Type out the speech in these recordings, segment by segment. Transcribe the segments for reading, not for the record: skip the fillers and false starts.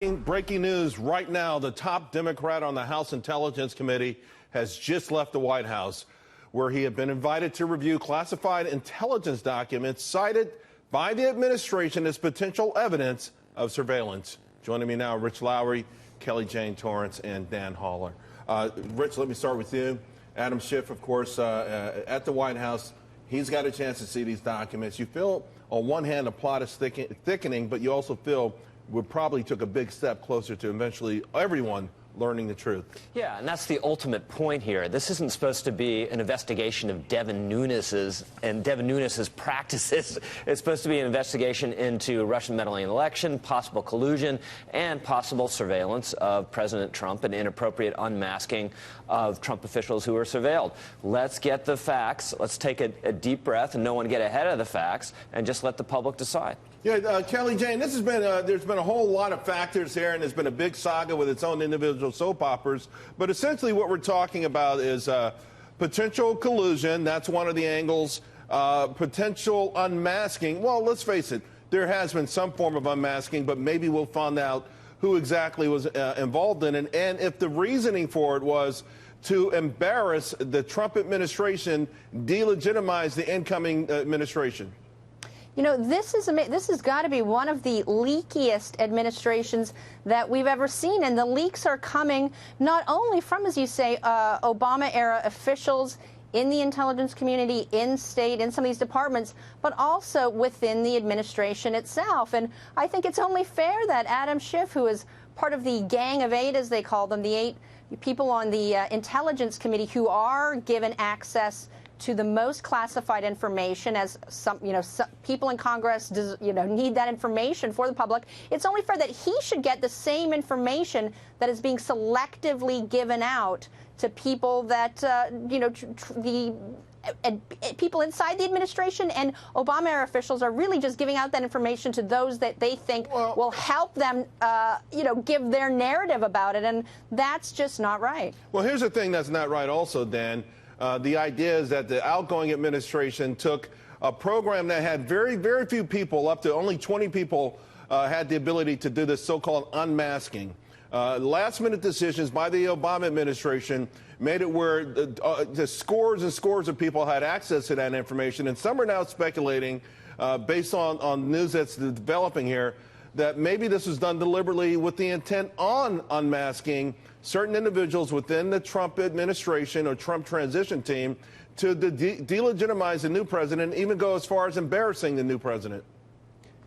Breaking news right now, the top Democrat on the House Intelligence Committee has just left the White House, where he had been invited to review classified intelligence documents cited by the administration as potential evidence of surveillance. Joining me now, Rich Lowry, Kelly Jane Torrance, and Dan Holler. Rich, let me start with you. Adam Schiff, of course, at the White House, he's got a chance to see these documents. You feel, on one hand, the plot is thickening, but you also feel we probably took a big step closer to eventually everyone learning the truth. Yeah, and that's the ultimate point here. This isn't supposed to be an investigation of Devin Nunes's practices. It's supposed to be an investigation into Russian meddling in the election, possible collusion, and possible surveillance of President Trump and inappropriate unmasking of Trump officials who were surveilled. Let's get the facts. Let's take a deep breath and no one get ahead of the facts and just let the public decide. Yeah, Kelly Jane, this has been there's been a whole lot of factors here, and there's been a big saga with its own individual soap operas. But essentially what we're talking about is potential collusion. That's one of the angles. Potential unmasking. Well, let's face it, there has been some form of unmasking, but maybe we'll find out who exactly was involved in it. And if the reasoning for it was to embarrass the Trump administration, delegitimize the incoming administration. You know, this has got to be one of the leakiest administrations that we've ever seen. And the leaks are coming not only from, as you say, Obama-era officials in the intelligence community, in state, in some of these departments, but also within the administration itself. And I think it's only fair that Adam Schiff, who is part of the Gang of Eight, as they call them, the 8 people on the Intelligence Committee who are given access to the most classified information, as some people in Congress need that information for the public. It's only fair that he should get the same information that is being selectively given out to people that people inside the administration and Obama-era officials are really just giving out that information to those that they think will help them, give their narrative about it, and that's just not right. Well, here's the thing that's not right also, Dan. The idea is that the outgoing administration took a program that had very, very few people, up to only 20 people, had the ability to do this so-called unmasking. Last-minute decisions by the Obama administration made it where the scores and scores of people had access to that information. And some are now speculating, based on news that's developing here, that maybe this was done deliberately with the intent on unmasking certain individuals within the Trump administration or Trump transition team to delegitimize the new president, and even go as far as embarrassing the new president.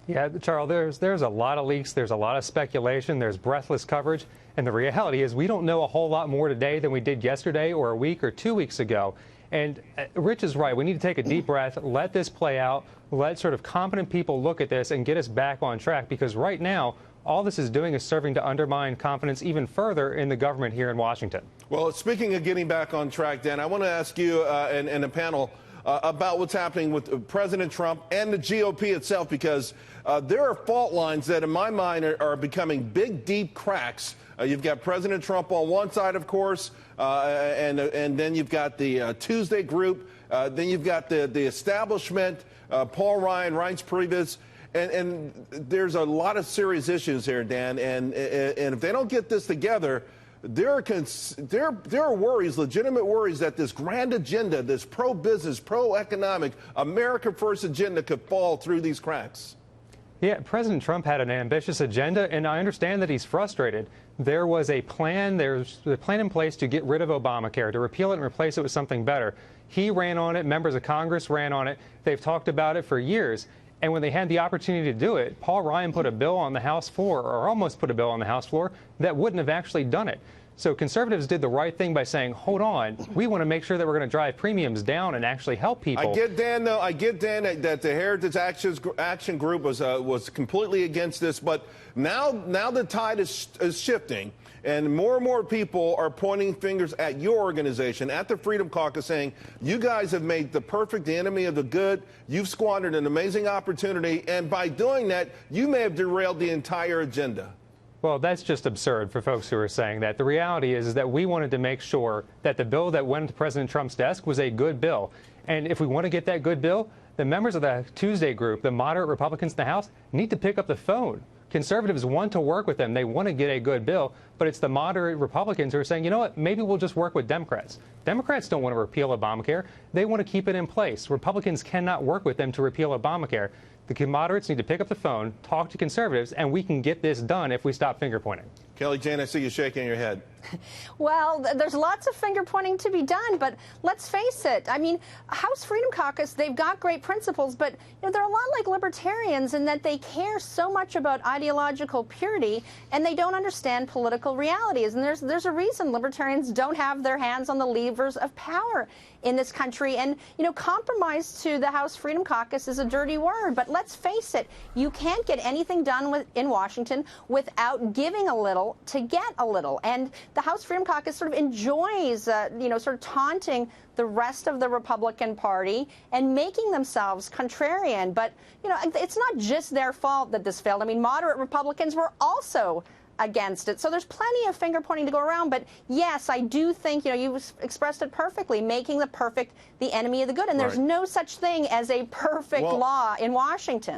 Yeah, Charles, there's a lot of leaks, there's a lot of speculation, there's breathless coverage, and the reality is we don't know a whole lot more today than we did yesterday or a week or 2 weeks ago. And Rich is right. We need to take a deep breath, let this play out, let sort of competent people look at this and get us back on track, because right now, all this is doing is serving to undermine confidence even further in the government here in Washington. Well, speaking of getting back on track, Dan, I want to ask you and the panel about what's happening with President Trump and the GOP itself, because there are fault lines that, in my mind, are becoming big, deep cracks. You've got President Trump on one side, of course, and then you've got the Tuesday group. Then you've got the establishment, Paul Ryan, Reince Priebus. And there's a lot of serious issues here, Dan. And if they don't get this together, there are worries, legitimate worries, that this grand agenda, this pro-business, pro-economic, America First agenda could fall through these cracks. Yeah, President Trump had an ambitious agenda, and I understand that he's frustrated. There was a plan, there's a plan in place to get rid of Obamacare, to repeal it and replace it with something better. He ran on it, members of Congress ran on it. They've talked about it for years. And when they had the opportunity to do it, Paul Ryan put a bill on the House floor, or almost put a bill on the House floor, that wouldn't have actually done it. So conservatives did the right thing by saying, hold on, we want to make sure that we're going to drive premiums down and actually help people. I get, Dan, that the Heritage Action Group was completely against this. But now the tide is shifting. And more people are pointing fingers at your organization, at the Freedom Caucus, saying, you guys have made the perfect the enemy of the good. You've squandered an amazing opportunity. And by doing that, you may have derailed the entire agenda. Well, that's just absurd for folks who are saying that. The reality is that we wanted to make sure that the bill that went to President Trump's desk was a good bill. And if we want to get that good bill, the members of the Tuesday group, the moderate Republicans in the House, need to pick up the phone. Conservatives want to work with them. They want to get a good bill, but it's the moderate Republicans who are saying, you know what, maybe we'll just work with Democrats. Democrats don't want to repeal Obamacare. They want to keep it in place. Republicans cannot work with them to repeal Obamacare. The moderates need to pick up the phone, talk to conservatives, and we can get this done if we stop finger pointing. Kelly Jane, I see you shaking your head. Well, there's lots of finger pointing to be done, but let's face it. I mean, House Freedom Caucus, they've got great principles, but they're a lot like libertarians in that they care so much about ideological purity and they don't understand political realities. And there's a reason libertarians don't have their hands on the levers of power in this country. And, compromise to the House Freedom Caucus is a dirty word, but let's face it, you can't get anything done in Washington without giving a little to get a little. And the House Freedom Caucus sort of enjoys, sort of taunting the rest of the Republican Party and making themselves contrarian. But, it's not just their fault that this failed. I mean, moderate Republicans were also against it. So there's plenty of finger pointing to go around. But yes, I do think, you expressed it perfectly, making the perfect the enemy of the good. And there's no such thing as a perfect law in Washington.